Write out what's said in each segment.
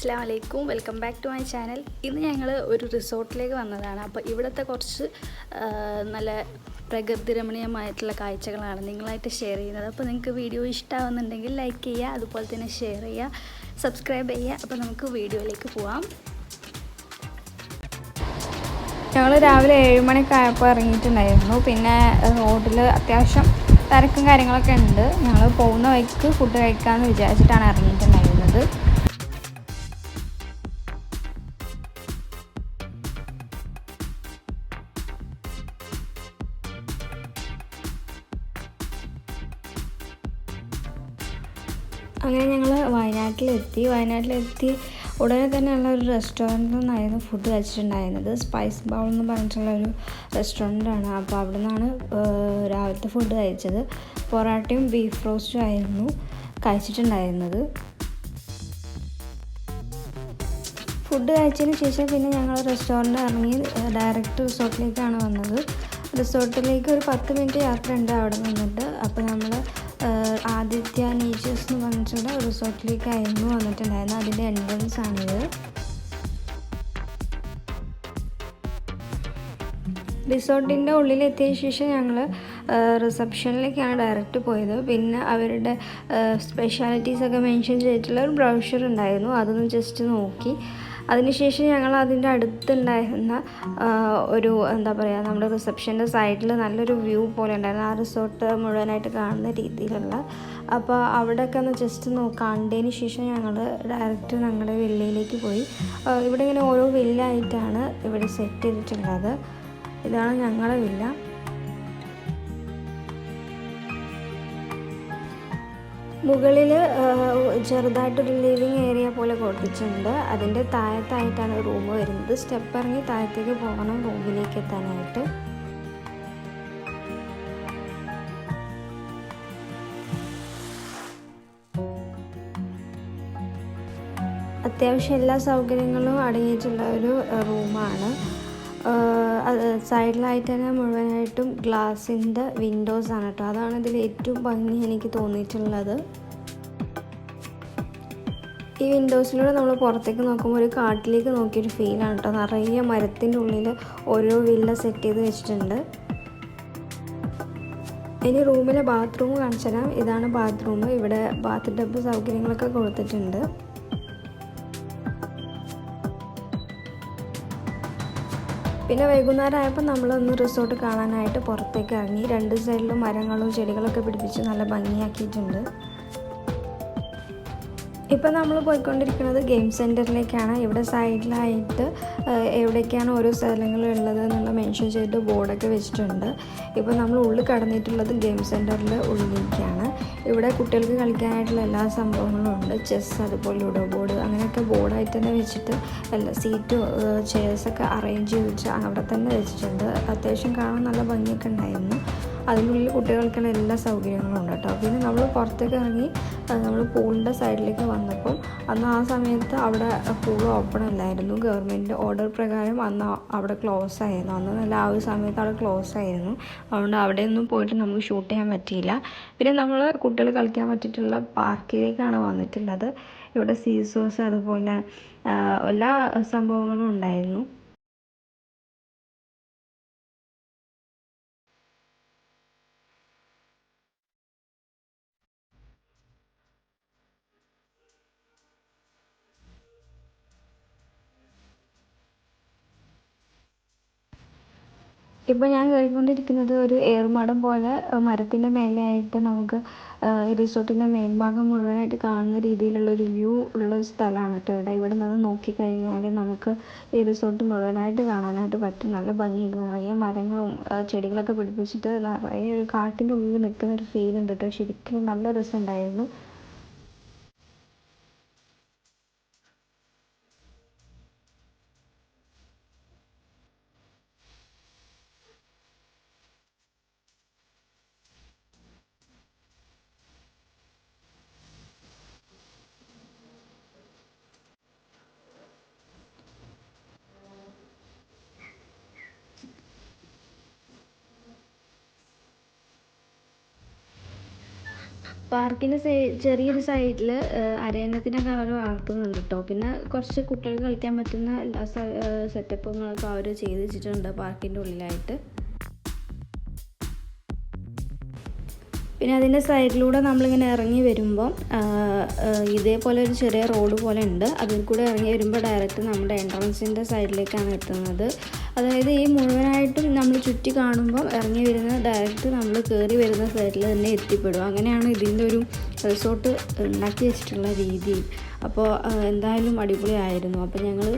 അസ്സലാമു അലൈക്കും, welcome back to my channel. ഇന്ന് ഞങ്ങൾ ഒരു റിസോർട്ടിലേക്ക് വന്നതാണ്. അപ്പോൾ ഇവിടുത്തെ കുറച്ച് നല്ല പ്രകൃതി രമണീയമായിട്ടുള്ള കാഴ്ചകളാണ് നിങ്ങളായിട്ട് ഷെയർ ചെയ്യുന്നത്. അപ്പോൾ നിങ്ങൾക്ക് വീഡിയോ ഇഷ്ടമാവുന്നുണ്ടെങ്കിൽ ലൈക്ക് ചെയ്യുക, അതുപോലെ തന്നെ ഷെയർ ചെയ്യുക, സബ്സ്ക്രൈബ് ചെയ്യുക. അപ്പോൾ നമുക്ക് വീഡിയോയിലേക്ക് പോവാം. ഞങ്ങൾ രാവിലെ 7 മണിയൊക്കെ ആയപ്പോൾ ഇറങ്ങിയിട്ടുണ്ടായിരുന്നു. പിന്നെ റോഡിൽ അത്യാവശ്യം തിരക്കും കാര്യങ്ങളൊക്കെ ഉണ്ട്. ഞങ്ങൾ പോകുന്ന വഴിക്ക് ഫുഡ് കഴിക്കാമെന്ന് വിചാരിച്ചിട്ടാണ് ഇറങ്ങിയിട്ടുണ്ടായിരുന്നത്. അങ്ങനെ ഞങ്ങൾ വയനാട്ടിലെത്തി ഉടനെ തന്നെയുള്ള ഒരു റെസ്റ്റോറൻറ്റിൽ നിന്നായിരുന്നു ഫുഡ് കഴിച്ചിട്ടുണ്ടായിരുന്നത്. സ്പൈസ് ബൗൾ എന്ന് പറഞ്ഞിട്ടുള്ളൊരു റെസ്റ്റോറൻറ്റാണ്. അപ്പോൾ അവിടെ നിന്നാണ് രാവിലത്തെ ഫുഡ് കഴിച്ചത്. പൊറാട്ടയും ബീഫ് റോസ്റ്റും ആയിരുന്നു കഴിച്ചിട്ടുണ്ടായിരുന്നത്. ഫുഡ് കഴിച്ചതിന് ശേഷം പിന്നെ ഞങ്ങൾ റെസ്റ്റോറൻറ്റ് ഇറങ്ങി ഡയറക്റ്റ് റിസോർട്ടിലേക്കാണ് വന്നത്. റിസോർട്ടിലേക്ക് ഒരു 10 മിനിറ്റ് യാത്ര ഉണ്ട് അവിടെ നിന്നിട്ട്. അപ്പോൾ നമ്മൾ ആദിത്യ നേച്ചേഴ്സ് എന്ന് പറഞ്ഞിട്ടുള്ള റിസോർട്ടിലേക്കായിരുന്നു വന്നിട്ടുണ്ടായിരുന്നത്. അതിൻ്റെ എൻട്രൻസ് ആണിത്. റിസോർട്ടിൻ്റെ ഉള്ളിലെത്തിയ ശേഷം ഞങ്ങൾ റിസപ്ഷനിലേക്കാണ് ഡയറക്റ്റ് പോയത്. പിന്നെ അവരുടെ സ്പെഷ്യാലിറ്റീസൊക്കെ മെൻഷൻ ചെയ്തിട്ടുള്ള ഒരു ബ്രൗഷർ ഉണ്ടായിരുന്നു, അതൊന്ന് ജസ്റ്റ് നോക്കി. അതിനുശേഷം ഞങ്ങൾ അതിൻ്റെ അടുത്തുണ്ടായിരുന്ന ഒരു നമ്മുടെ റിസപ്ഷൻ്റെ സൈഡിൽ നല്ലൊരു വ്യൂ പോലെ ഉണ്ടായിരുന്നു, ആ റിസോർട്ട് മുഴുവനായിട്ട് കാണുന്ന രീതിയിലുള്ള. അപ്പോൾ അവിടെയൊക്കെ ഒന്ന് ജസ്റ്റ് കണ്ടതിന് ശേഷം ഞങ്ങൾ ഡയറക്റ്റ് ഞങ്ങളുടെ വില്ലയിലേക്ക് പോയി. ഇവിടെ ഇങ്ങനെ ഓരോ വില്ല ആയിട്ടാണ് ഇവിടെ സെറ്റ് ചെയ്തിട്ടുള്ളത്. ഇതാണ് ഞങ്ങളുടെ വില്ല. മുകളിൽ ചെറുതായിട്ടൊരു ലിവിങ് ഏരിയ പോലെ കൊടുത്തിട്ടുണ്ട്. അതിൻ്റെ താഴത്തായിട്ടാണ് റൂം വരുന്നത്. സ്റ്റെപ്പ് ഇറങ്ങി താഴത്തേക്ക് പോകണം റൂമിലേക്ക് എത്താനായിട്ട്. അത്യാവശ്യം എല്ലാ സൗകര്യങ്ങളും അടങ്ങിയിട്ടുള്ള ഒരു റൂമാണ്. സൈഡിലായിട്ട് തന്നെ മുഴുവനായിട്ടും ഗ്ലാസിൻ്റെ വിൻഡോസാണ് കേട്ടോ. അതാണ് ഇതിൽ ഏറ്റവും ഭംഗി എനിക്ക് തോന്നിയിട്ടുള്ളത്. ഈ വിൻഡോസിലൂടെ നമ്മൾ പുറത്തേക്ക് നോക്കുമ്പോൾ ഒരു കാട്ടിലേക്ക് നോക്കിയൊരു ഫീലാണ് കേട്ടോ. നിറയെ മരത്തിൻ്റെ ഉള്ളിൽ ഓരോ വില്ല സെറ്റ് ചെയ്ത് വെച്ചിട്ടുണ്ട്. ഇനി റൂമിലെ ബാത്റൂം കാണിച്ചു തരാം. ഇതാണ് ബാത്റൂം. ഇവിടെ ബാത്ത് ടബ് സൗകര്യങ്ങളൊക്കെ കൊടുത്തിട്ടുണ്ട്. പിന്നെ വൈകുന്നേരം ആയപ്പോൾ നമ്മളൊന്ന് റിസോർട്ട് കാണാനായിട്ട് പുറത്തേക്ക് ഇറങ്ങി. 2 സൈഡിലും മരങ്ങളും ചെടികളൊക്കെ പിടിപ്പിച്ച് നല്ല ഭംഗിയാക്കിയിട്ടുണ്ട്. ഇപ്പോൾ നമ്മൾ പോയിക്കൊണ്ടിരിക്കുന്നത് ഗെയിം സെൻറ്ററിലേക്കാണ്. ഇവിടെ സൈഡിലായിട്ട് എവിടേക്കാണ് ഓരോ സ്ഥലങ്ങളും ഉള്ളത് എന്നുള്ള മെൻഷൻ ചെയ്തിട്ട് ബോർഡൊക്കെ വെച്ചിട്ടുണ്ട്. ഇപ്പോൾ നമ്മൾ ഉള്ളിൽ കടന്നിട്ടുള്ളത് ഗെയിം സെൻറ്ററിൻ്റെ ഉള്ളിലേക്കാണ്. ഇവിടെ കുട്ടികൾക്ക് കളിക്കാനായിട്ടുള്ള എല്ലാ സംഭവങ്ങളും ഉണ്ട്. ചെസ്സ്, അതുപോലെ ലുഡോ ബോർഡ്, അങ്ങനെയൊക്കെ ബോർഡായിട്ട് തന്നെ വെച്ചിട്ട് എല്ലാ സീറ്റും ചെയർസൊക്കെ അറേഞ്ച് ചെയ്ത് വെച്ച് അവിടെ തന്നെ വെച്ചിട്ടുണ്ട്. അത്യാവശ്യം കാണാൻ നല്ല ഭംഗിയൊക്കെ ഉണ്ടായിരുന്നു. അതിനുള്ളിൽ കുട്ടികൾക്കുള്ള എല്ലാ സൗകര്യങ്ങളും ഉണ്ട് കേട്ടോ. പിന്നെ നമ്മൾ പുറത്തേക്ക് ഇറങ്ങി നമ്മൾ പൂളിൻ്റെ സൈഡിലേക്ക് വന്നപ്പോൾ അന്ന് ആ സമയത്ത് അവിടെ പൂൾ ഓപ്പൺ അല്ലായിരുന്നു. ഗവൺമെൻറ് ഓർഡർ പ്രകാരം അന്ന് അവിടെ ക്ലോസ് ആയിരുന്നു. അന്ന് നല്ല ആ ഒരു സമയത്ത് അവിടെ ക്ലോസ് ആയിരുന്നു. അതുകൊണ്ട് അവിടെയൊന്നും പോയിട്ട് നമുക്ക് ഷൂട്ട് ചെയ്യാൻ പറ്റിയില്ല. പിന്നെ നമ്മൾ കുട്ടികൾ കളിക്കാൻ പറ്റിയിട്ടുള്ള പാർക്കിലേക്കാണ് വന്നിട്ടുള്ളത്. ഇവിടെ സീസോസ് അതുപോലെ എല്ലാ സംഭവങ്ങളും ഉണ്ടായിരുന്നു. ഇപ്പോൾ ഞാൻ കയറിക്കൊണ്ടിരിക്കുന്നത് ഒരു ഏറുമാടം പോലെ മരത്തിൻ്റെ മേലെയായിട്ട് നമുക്ക് റിസോർട്ടിൻ്റെ മെയിൻ ഭാഗം മുഴുവനായിട്ട് കാണുന്ന രീതിയിലുള്ളൊരു വ്യൂ ഉള്ള സ്ഥലമാണ് കേട്ടോ. ഇവിടെ നിന്ന് നോക്കിക്കഴിഞ്ഞാൽ നമുക്ക് ഈ റിസോർട്ട് മുഴുവനായിട്ട് കാണാനായിട്ട് പറ്റും. നല്ല ഭംഗിയുണ്ട്. നിറയെ മരങ്ങളും ചെടികളൊക്കെ പിടിപ്പിച്ചിട്ട് നിറയെ ഒരു കാട്ടിൻ്റെ ഉള്ളിൽ നിൽക്കുന്ന ഒരു ഫീൽ ഉണ്ട് കേട്ടോ. ശരിക്കും നല്ല രസമുണ്ടായിരുന്നു. പാർക്കിൻ്റെ ചെറിയൊരു സൈഡിൽ അരയന്നത്തിനൊക്കെ അവർ വളർത്തുന്നുണ്ട് കേട്ടോ. പിന്നെ കുറച്ച് കുട്ടികൾക്ക് കളിക്കാൻ പറ്റുന്ന എല്ലാ സെറ്റപ്പുകളൊക്കെ അവർ ചെയ്ത് വെച്ചിട്ടുണ്ട് പാർക്കിൻ്റെ ഉള്ളിലായിട്ട്. പിന്നെ അതിൻ്റെ സൈഡിലൂടെ നമ്മളിങ്ങനെ ഇറങ്ങി വരുമ്പോൾ ഇതേപോലെ ഒരു ചെറിയ റോഡ് പോലെ ഉണ്ട്. അതിൽ കൂടെ ഇറങ്ങി വരുമ്പോൾ ഡയറക്റ്റ് നമ്മുടെ എൻട്രൻസിൻ്റെ സൈഡിലേക്കാണ് എത്തുന്നത്. അതായത് ഈ മുഴുവനായിട്ടും നമ്മൾ ചുറ്റി കാണുമ്പോൾ ഇറങ്ങി വരുന്ന ഡയറക്റ്റ് നമ്മൾ കയറി വരുന്ന സൈഡിൽ തന്നെ എത്തിപ്പെടും. അങ്ങനെയാണ് ഇതിൻ്റെ ഒരു റിസോർട്ട് ഉണ്ടാക്കി വെച്ചിട്ടുള്ള രീതി. അപ്പോൾ എന്തായാലും അടിപൊളിയായിരുന്നു. അപ്പോൾ ഞങ്ങൾ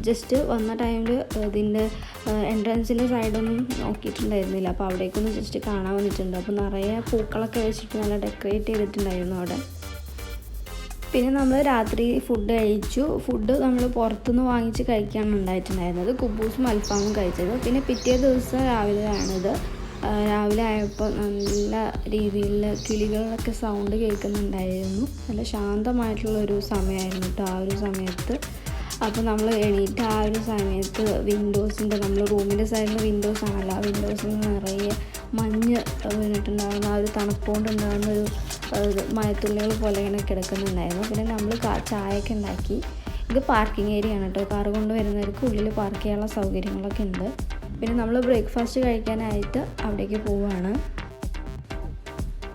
ജസ്റ്റ് വന്ന ടൈമിൽ ഇതിൻ്റെ എൻട്രൻസിൻ്റെ സൈഡൊന്നും നോക്കിയിട്ടുണ്ടായിരുന്നില്ല. അപ്പോൾ അവിടേക്കൊന്ന് ജസ്റ്റ് കാണാൻ വന്നിട്ടുണ്ട്. അപ്പോൾ നിറയെ പൂക്കളൊക്കെ വെച്ചിട്ട് നല്ല ഡെക്കറേറ്റ് ചെയ്തിട്ടുണ്ടായിരുന്നു അവിടെ. പിന്നെ നമ്മൾ രാത്രി ഫുഡ് കഴിച്ചു. ഫുഡ് നമ്മൾ പുറത്തുനിന്ന് വാങ്ങിച്ച് കഴിക്കാനാണ് ഉണ്ടായിട്ടുണ്ടായിരുന്നത്. കുബൂസും അൽഫാമും കഴിച്ചത്. പിന്നെ പിറ്റേ ദിവസം രാവിലെയാണിത്. രാവിലെ ആയപ്പോൾ നല്ല രീതിയിൽ കിളികളൊക്കെ സൗണ്ട് കേൾക്കുന്നുണ്ടായിരുന്നു. നല്ല ശാന്തമായിട്ടുള്ളൊരു സമയമായിരുന്നു കേട്ടോ ആ ഒരു സമയത്ത്. അപ്പോൾ നമ്മൾ എണീറ്റ് ആ ഒരു സമയത്ത് വിൻഡോസിൻ്റെ, നമ്മൾ റൂമിൻ്റെ സൈഡിൽ വിൻഡോസ് ആണല്ലോ, ആ വിൻഡോസിൽ നിന്ന് നിറയെ മഞ്ഞ് വീണിട്ടുണ്ടാകുന്ന ആ ഒരു തണുപ്പുകൊണ്ടുണ്ടാകുന്ന ഒരു മഴത്തുള്ളികൾ പോലെ ഇങ്ങനെ കിടക്കുന്നുണ്ടായിരുന്നു. പിന്നെ നമ്മൾ ചായയൊക്കെ ഉണ്ടാക്കി. ഇത് പാർക്കിംഗ് ഏരിയ ആണ് കേട്ടോ. കാറ് കൊണ്ട് വരുന്നവർക്ക് ഉള്ളിൽ പാർക്ക് ചെയ്യാനുള്ള സൗകര്യങ്ങളൊക്കെ ഉണ്ട്. പിന്നെ നമ്മൾ ബ്രേക്ക്ഫാസ്റ്റ് കഴിക്കാനായിട്ട് അവിടേക്ക് പോവുകയാണ്.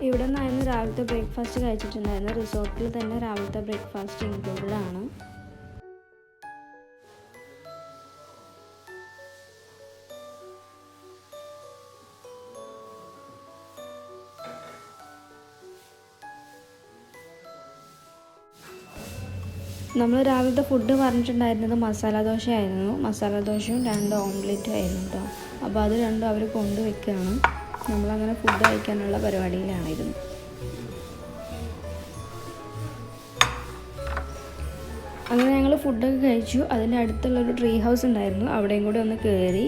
ഇവിടെ നിന്നായിരുന്നു രാവിലത്തെ ബ്രേക്ക്ഫാസ്റ്റ് കഴിച്ചിട്ടുണ്ടായിരുന്നു. റിസോർട്ടിൽ തന്നെ രാവിലത്തെ ബ്രേക്ക്ഫാസ്റ്റ് ഇൻക്ലൂഡഡ് ആണ്. നമ്മൾ രാവിലത്തെ ഫുഡ് പറഞ്ഞിട്ടുണ്ടായിരുന്നത് മസാല ദോശയായിരുന്നു. മസാല ദോശയും 2 ഓംലെറ്റും ആയിരുന്നു കേട്ടോ. അപ്പോൾ അത് രണ്ടും അവർ കൊണ്ടുവയ്ക്കുകയാണ്. നമ്മളങ്ങനെ ഫുഡ് കഴിക്കാനുള്ള പരിപാടിയിലാണിരുന്നു. അങ്ങനെ ഞങ്ങൾ ഫുഡൊക്കെ കഴിച്ചു. അതിൻ്റെ അടുത്തുള്ളൊരു ട്രീ ഹൗസ് ഉണ്ടായിരുന്നു, അവിടെയും കൂടി ഒന്ന് കയറി.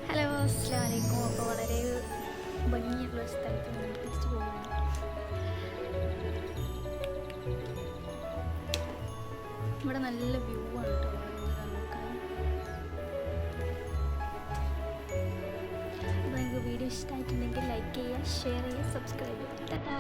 ഹലോ, അസ്സലാമു അലൈക്കും. അപ്പോൾ വളരെ ഭംഗിയുള്ള സ്ഥലത്ത് നമ്മൾ തിരിച്ചു പോകുന്നു. ഇവിടെ നല്ല വ്യൂ ആണ് കേട്ടോ. അപ്പോൾ നിങ്ങൾക്ക് വീഡിയോ ഇഷ്ടമായിട്ടുണ്ടെങ്കിൽ ലൈക്ക് ചെയ്യുക, ഷെയർ ചെയ്യുക, സബ്സ്ക്രൈബ് ചെയ്യുക. ടാറ്റാ.